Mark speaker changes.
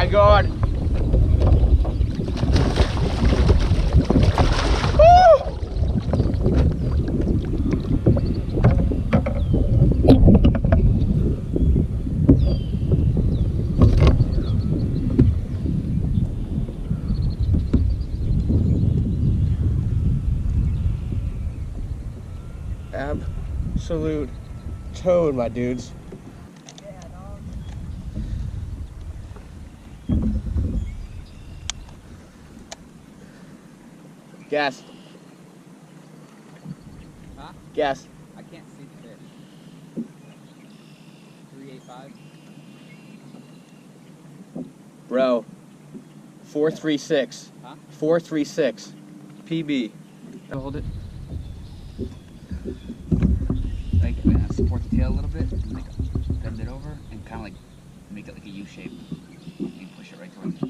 Speaker 1: my God. Absolute toad, my dudes. Gas.
Speaker 2: Huh?
Speaker 1: Gas.
Speaker 2: I can't see the fish. 385.
Speaker 1: Bro. 436.
Speaker 2: Huh?
Speaker 1: 436. PB. Hold it.
Speaker 2: Like support the tail a little bit, and like bend it over, and kind of like make it like a U shape, and push it right towards you.